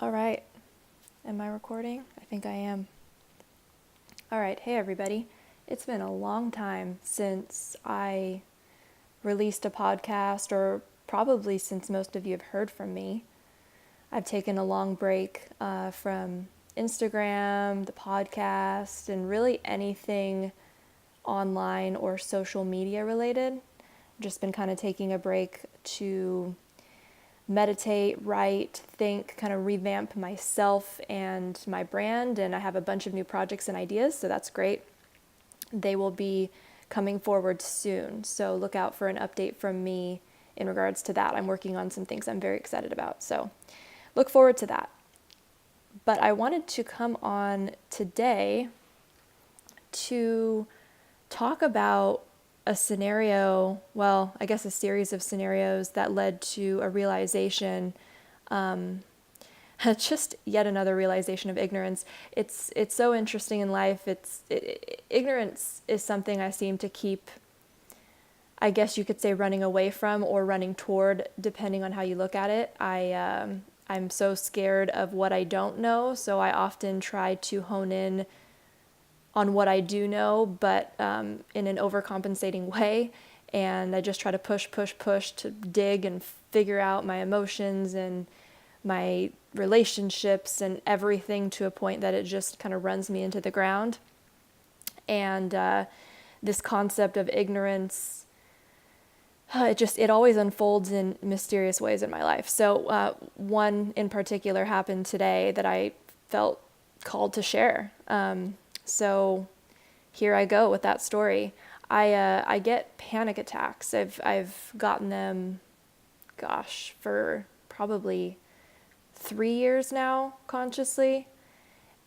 All right. Am I recording? I think I am. All right. Hey, everybody. It's been a long time since I released a podcast, or probably since most of you have heard from me. I've taken a long break from Instagram, the podcast, and really anything online or social media related. Just been kind of taking a break to meditate, write, think, kind of revamp myself and my brand. And I have a bunch of new projects and ideas, so that's great. They will be coming forward soon, so look out for an update from me in regards to that. I'm working on some things I'm very excited about, so look forward to that. But I wanted to come on today to talk about a scenario, well, I guess a series of scenarios that led to a realization, just yet another realization of ignorance. It's so interesting in life. Ignorance is something I seem to keep, I guess you could say, running away from or running toward, depending on how you look at it. I'm so scared of what I don't know, so I often try to hone in on what I do know, but in an overcompensating way. And I just try to push to dig and figure out my emotions and my relationships and everything to a point that it just kind of runs me into the ground. And this concept of ignorance, it always unfolds in mysterious ways in my life. So one in particular happened today that I felt called to share. So here I go with that story. I get panic attacks. I've gotten them, for probably 3 years now, consciously.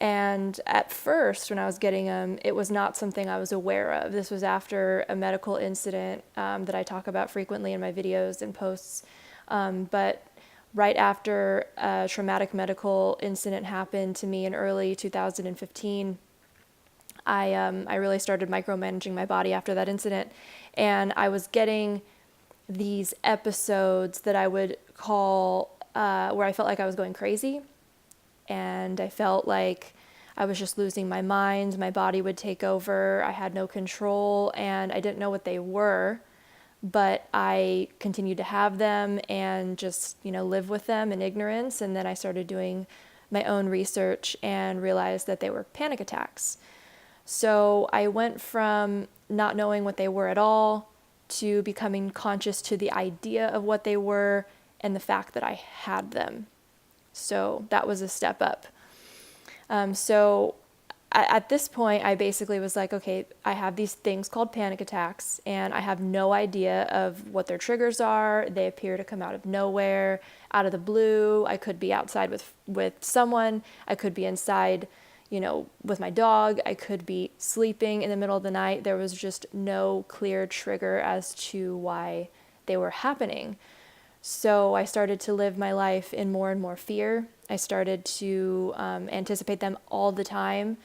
And at first, when I was getting them, it was not something I was aware of. This was after a medical incident that I talk about frequently in my videos and posts. But right after a traumatic medical incident happened to me in early 2015, I really started micromanaging my body after that incident. And I was getting these episodes that I would call where I felt like I was going crazy. And I felt like I was just losing my mind. My body would take over. I had no control, and I didn't know what they were. But I continued to have them and just, live with them in ignorance. And then I started doing my own research and realized that they were panic attacks. So I went from not knowing what they were at all to becoming conscious to the idea of what they were and the fact that I had them. So that was a step up. So at this point, I basically was like, okay, I have these things called panic attacks, and I have no idea of what their triggers are. They appear to come out of nowhere, out of the blue. I could be outside with someone. I could be inside, with my dog. I could be sleeping in the middle of the night. There was just no clear trigger as to why they were happening. So I started to live my life in more and more fear. I started to anticipate them all the time,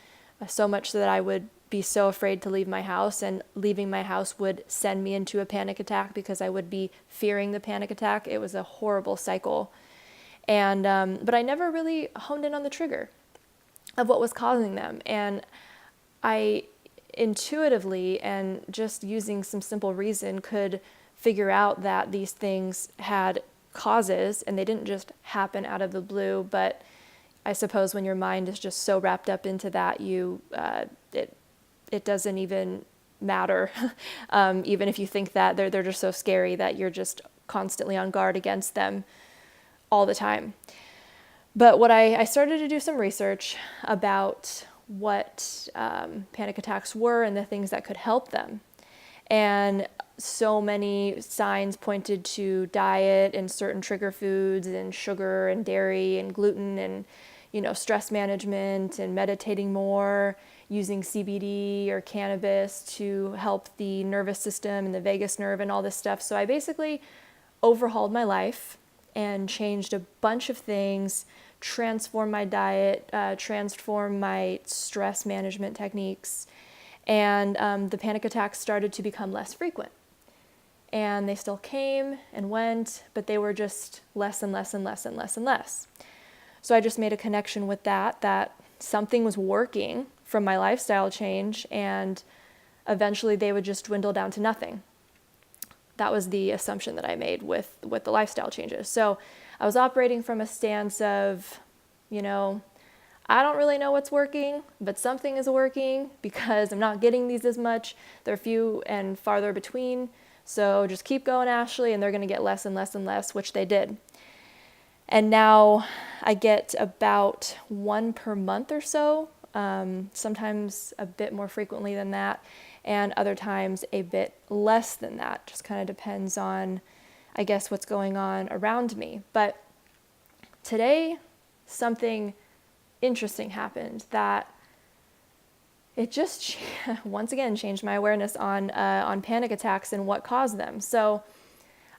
so much that I would be so afraid to leave my house, and leaving my house would send me into a panic attack because I would be fearing the panic attack. It was a horrible cycle. And but I never really honed in on the trigger of what was causing them. And I intuitively, and just using some simple reason, could figure out that these things had causes, and they didn't just happen out of the blue. But I suppose when your mind is just so wrapped up into that, it doesn't even matter. Even if you think that they're just so scary that you're just constantly on guard against them all the time. But what I started to do some research about what panic attacks were and the things that could help them. And so many signs pointed to diet and certain trigger foods and sugar and dairy and gluten and, stress management and meditating more, using CBD or cannabis to help the nervous system and the vagus nerve and all this stuff. So I basically overhauled my life and changed a bunch of things, transformed my diet, transformed my stress management techniques, and the panic attacks started to become less frequent. And they still came and went, but they were just less and less and less and less and less. So I just made a connection with that something was working from my lifestyle change, and eventually they would just dwindle down to nothing. That was the assumption that I made with the lifestyle changes. So I was operating from a stance of, I don't really know what's working, but something is working because I'm not getting these as much. They're few and farther between. So just keep going, Ashley, and they're going to get less and less and less, which they did. And now I get about one per month or so, sometimes a bit more frequently than that, and other times a bit less than that. Just kind of depends on, I guess, what's going on around me. But today, something interesting happened that it just once again changed my awareness on panic attacks and what caused them. So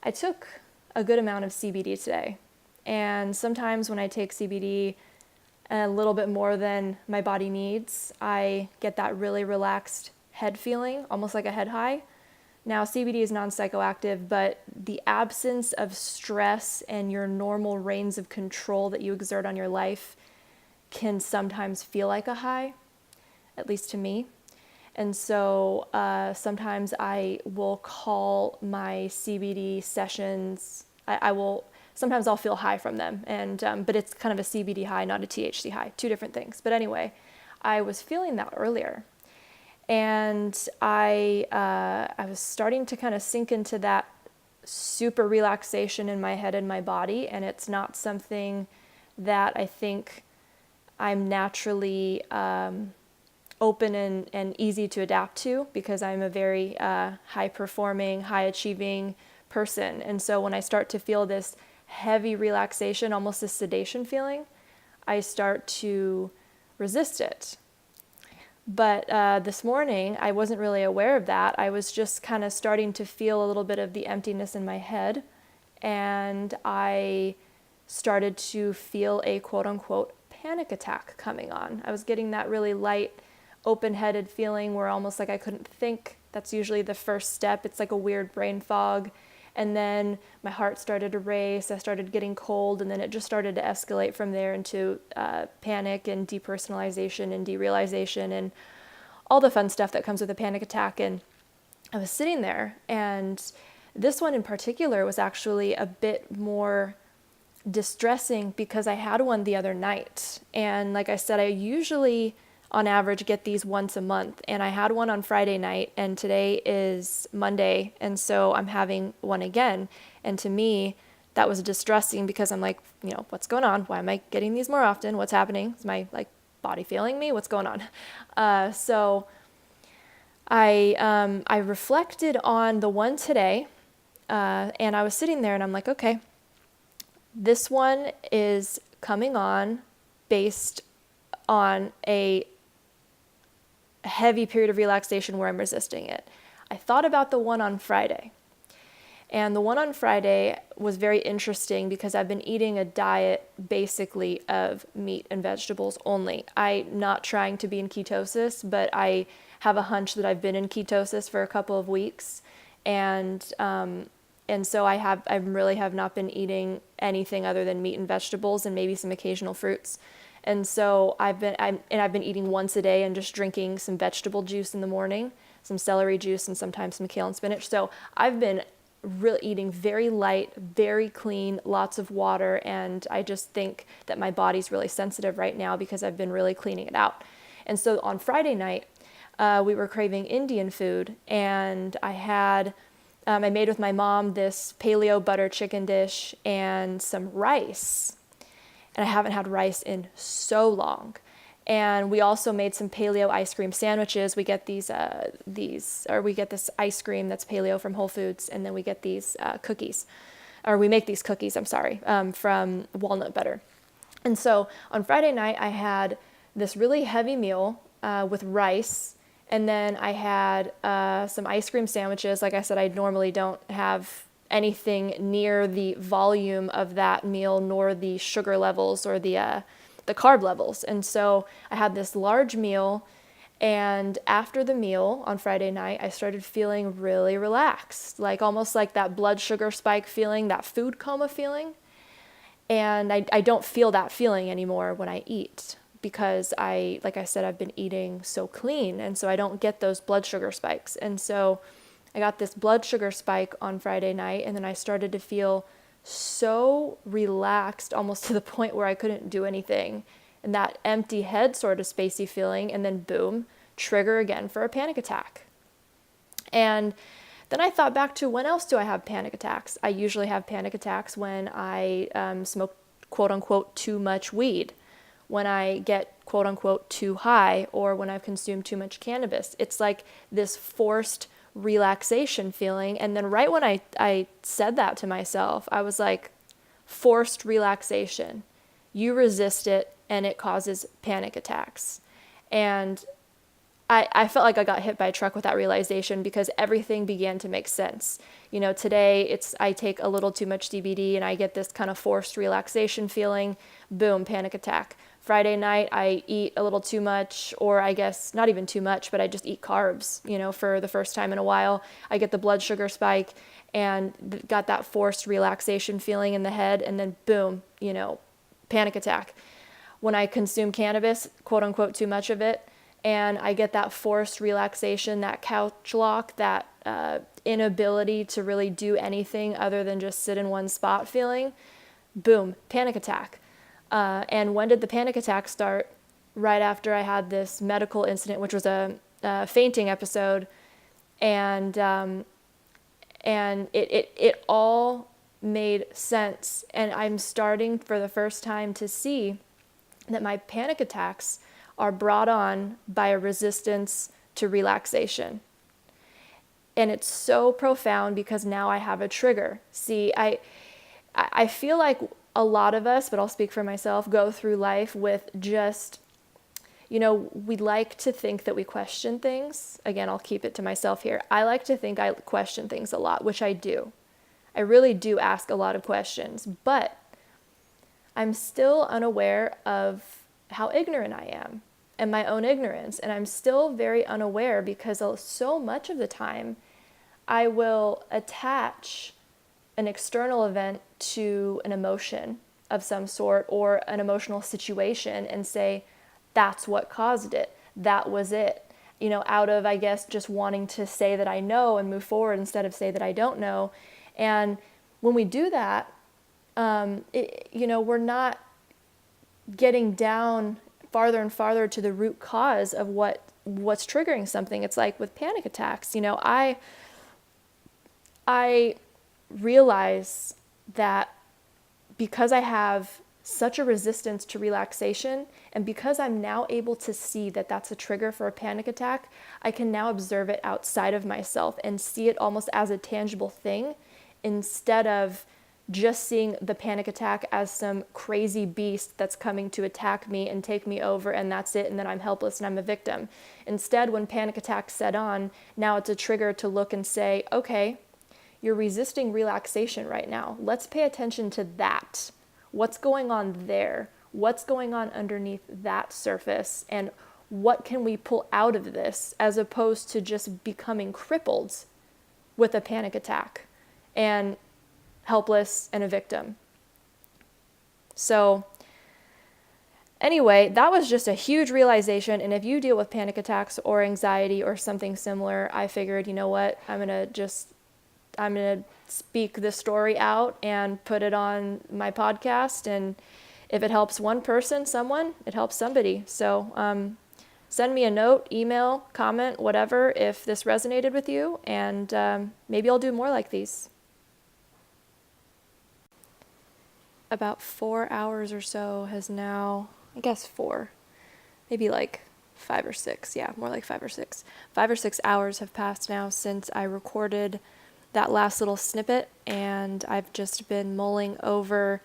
I took a good amount of CBD today, and sometimes when I take CBD a little bit more than my body needs, I get that really relaxed head feeling, almost like a head high. Now, CBD is non-psychoactive, but the absence of stress and your normal reins of control that you exert on your life can sometimes feel like a high, at least to me. And so sometimes I will call my CBD sessions, sometimes I'll feel high from them, and but it's kind of a CBD high, not a THC high, two different things. But anyway, I was feeling that earlier. And I was starting to kind of sink into that super relaxation in my head and my body, and it's not something that I think I'm naturally open and easy to adapt to, because I'm a very high-performing, high-achieving person. And so when I start to feel this heavy relaxation, almost a sedation feeling, I start to resist it. But this morning, I wasn't really aware of that. I was just kind of starting to feel a little bit of the emptiness in my head, and I started to feel a quote-unquote panic attack coming on. I was getting that really light, open-headed feeling where almost like I couldn't think. That's usually the first step. It's like a weird brain fog. And then my heart started to race, I started getting cold, and then it just started to escalate from there into panic and depersonalization and derealization and all the fun stuff that comes with a panic attack. And I was sitting there, and this one in particular was actually a bit more distressing because I had one the other night. And like I said, I usually on average get these once a month, and I had one on Friday night, and today is Monday, and so I'm having one again. And to me, that was distressing because I'm like, what's going on? Why am I getting these more often? What's happening? Is my body failing me? What's going on? So I reflected on the one today, and I was sitting there and I'm like, okay, this one is coming on based on a heavy period of relaxation where I'm resisting it. I thought about the one on Friday. And the one on Friday was very interesting because I've been eating a diet basically of meat and vegetables only. I'm not trying to be in ketosis, but I have a hunch that I've been in ketosis for a couple of weeks. And so I really have not been eating anything other than meat and vegetables and maybe some occasional fruits. And so I've been eating once a day and just drinking some vegetable juice in the morning, some celery juice, and sometimes some kale and spinach. So I've been really eating very light, very clean, lots of water, and I just think that my body's really sensitive right now because I've been really cleaning it out. And so on Friday night, we were craving Indian food, and I made with my mom this paleo butter chicken dish and some rice. And I haven't had rice in so long. And we also made some paleo ice cream sandwiches. We get we get this ice cream that's paleo from Whole Foods, and then we get these cookies, or we make these cookies, from walnut butter. And so on Friday night, I had this really heavy meal with rice, and then I had some ice cream sandwiches. Like I said, I normally don't have anything near the volume of that meal, nor the sugar levels or the carb levels. And so I had this large meal, and after the meal on Friday night, I started feeling really relaxed, like almost like that blood sugar spike feeling, that food coma feeling. And I don't feel that feeling anymore when I eat because like I said, I've been eating so clean. And so I don't get those blood sugar spikes. And so I got this blood sugar spike on Friday night, and then I started to feel so relaxed, almost to the point where I couldn't do anything. And that empty head sort of spacey feeling, and then boom, trigger again for a panic attack. And then I thought back to, when else do I have panic attacks? I usually have panic attacks when I smoke quote unquote too much weed, when I get quote unquote too high, or when I've consumed too much cannabis. It's like this forced relaxation feeling. And then right when I said that to myself, I was like, forced relaxation. You resist it and it causes panic attacks. And I felt like I got hit by a truck with that realization, because everything began to make sense. You know, today I take a little too much CBD and I get this kind of forced relaxation feeling, boom, panic attack. Friday night, I eat a little too much, or I guess not even too much, but I just eat carbs, for the first time in a while. I get the blood sugar spike and got that forced relaxation feeling in the head, and then boom, panic attack. When I consume cannabis, quote unquote, too much of it, and I get that forced relaxation, that couch lock, that inability to really do anything other than just sit in one spot feeling, boom, panic attack. And when did the panic attack start? Right after I had this medical incident, which was a fainting episode, and it all made sense. And I'm starting for the first time to see that my panic attacks are brought on by a resistance to relaxation. And it's so profound, because now I have a trigger. See, I feel like a lot of us, but I'll speak for myself, go through life with just, we like to think that we question things. Again, I'll keep it to myself here. I like to think I question things a lot, which I do. I really do ask a lot of questions, but I'm still unaware of how ignorant I am and my own ignorance. And I'm still very unaware, because so much of the time I will attach an external event to an emotion of some sort, or an emotional situation, and say, that's what caused it. That was it. Out of, I guess, just wanting to say that I know and move forward instead of say that I don't know. And when we do that, we're not getting down farther and farther to the root cause of what's triggering something. It's like with panic attacks, I realize that because I have such a resistance to relaxation, and because I'm now able to see that that's a trigger for a panic attack, I can now observe it outside of myself and see it almost as a tangible thing, instead of just seeing the panic attack as some crazy beast that's coming to attack me and take me over, and that's it, and then I'm helpless and I'm a victim. Instead, when panic attacks set on, now it's a trigger to look and say, okay, you're resisting relaxation right now. Let's pay attention to that. What's going on there? What's going on underneath that surface? And what can we pull out of this, as opposed to just becoming crippled with a panic attack and helpless and a victim. So anyway, that was just a huge realization. And if you deal with panic attacks or anxiety or something similar, I figured, you know what, I'm going to speak this story out and put it on my podcast. And if it helps one person, it helps somebody. So send me a note, email, comment, whatever, if this resonated with you. And maybe I'll do more like these. About 4 hours or so has now, I guess 4, maybe like 5 or 6. Yeah, more like 5 or 6. 5 or 6 hours have passed now since I recorded that last little snippet, and I've just been mulling over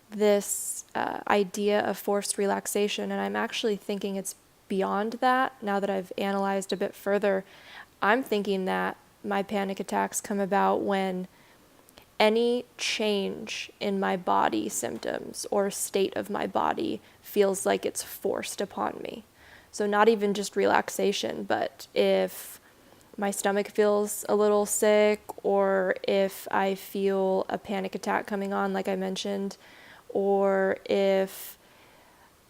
this idea of forced relaxation, and I'm actually thinking it's beyond that. Now that I've analyzed a bit further, I'm thinking that my panic attacks come about when any change in my body symptoms or state of my body feels like it's forced upon me. So not even just relaxation, but if my stomach feels a little sick, or if I feel a panic attack coming on, like I mentioned, or if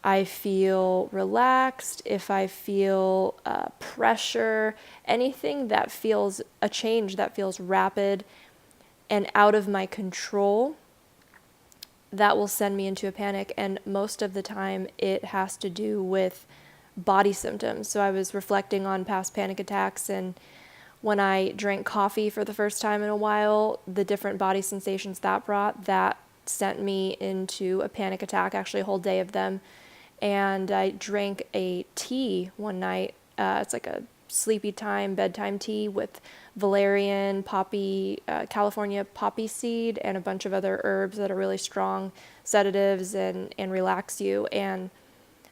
I feel relaxed, if I feel pressure, anything that feels a change that feels rapid and out of my control, that will send me into a panic. And most of the time it has to do with body symptoms. So I was reflecting on past panic attacks, and when I drank coffee for the first time in a while, the different body sensations that brought, that sent me into a panic attack, actually a whole day of them. And I drank a tea one night. It's like a sleepy time, bedtime tea with valerian, poppy, California poppy seed, and a bunch of other herbs that are really strong sedatives and relax you. And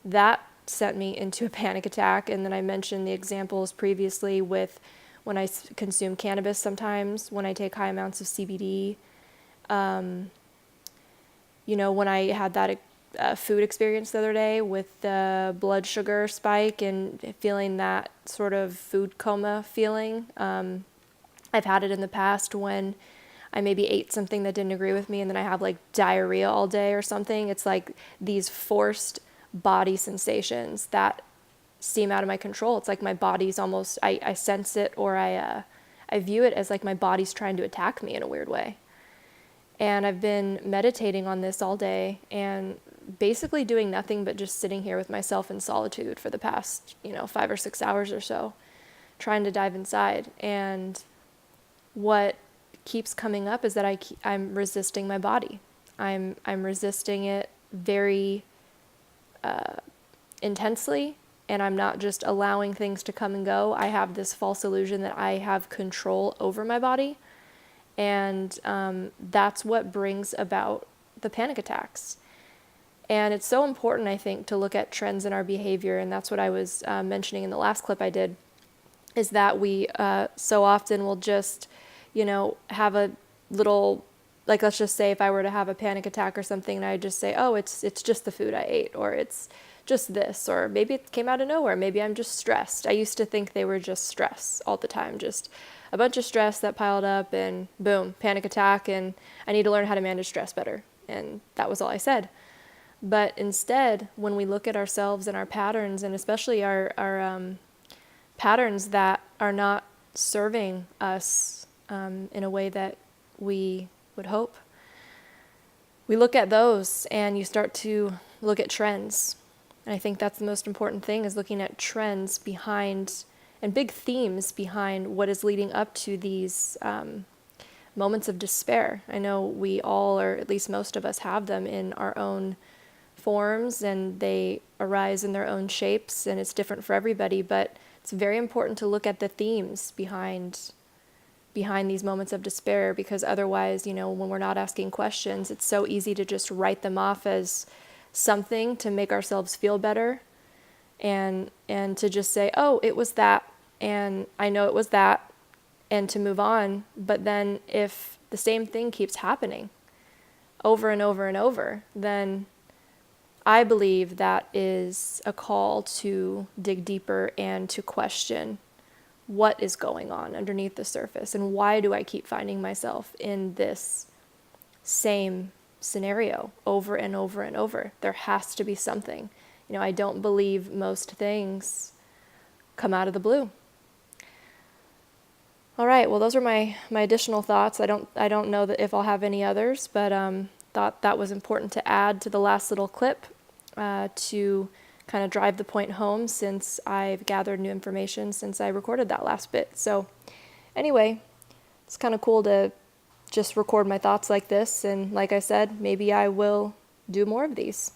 that sent me into a panic attack. And then I mentioned the examples previously with when I consume cannabis sometimes, when I take high amounts of CBD, when I had that food experience the other day with the blood sugar spike and feeling that sort of food coma feeling. I've had it in the past when I maybe ate something that didn't agree with me and then I have like diarrhea all day or something. It's like these forced body sensations that seem out of my control. It's like my body's almost, I sense it, or I view it as like my body's trying to attack me in a weird way. And I've been meditating on this all day and basically doing nothing but just sitting here with myself in solitude for the past, 5 or 6 hours or so, trying to dive inside. And what keeps coming up is that I'm resisting my body. I'm resisting it very intensely, and I'm not just allowing things to come and go. I have this false illusion that I have control over my body, and that's what brings about the panic attacks. And it's so important, I think, to look at trends in our behavior, and that's what I was mentioning in the last clip I did, is that we so often will just, have a little, like, let's just say if I were to have a panic attack or something, and I just say, oh, it's just the food I ate, or it's just this, or maybe it came out of nowhere, maybe I'm just stressed. I used to think they were just stress all the time, just a bunch of stress that piled up, and boom, panic attack, and I need to learn how to manage stress better. And that was all I said. But instead, when we look at ourselves and our patterns, and especially our patterns that are not serving us in a way that we would hope, we look at those and you start to look at trends. And I think that's the most important thing, is looking at trends behind and big themes behind what is leading up to these moments of despair. I know we all, or at least most of us, have them in our own forms, and they arise in their own shapes, and it's different for everybody, but it's very important to look at the themes behind these moments of despair, because otherwise, when we're not asking questions, it's so easy to just write them off as something to make ourselves feel better, and to just say, oh, it was that, and I know it was that, and to move on. But then if the same thing keeps happening over and over and over, then I believe that is a call to dig deeper and to question what is going on underneath the surface, and why do I keep finding myself in this same scenario over and over and over. There has to be something. I don't believe most things come out of the blue. All right, well, those are my additional thoughts. I don't know that if I'll have any others, but thought that was important to add to the last little clip to kind of drive the point home, since I've gathered new information since I recorded that last bit. So anyway, it's kind of cool to just record my thoughts like this, and like I said, maybe I will do more of these.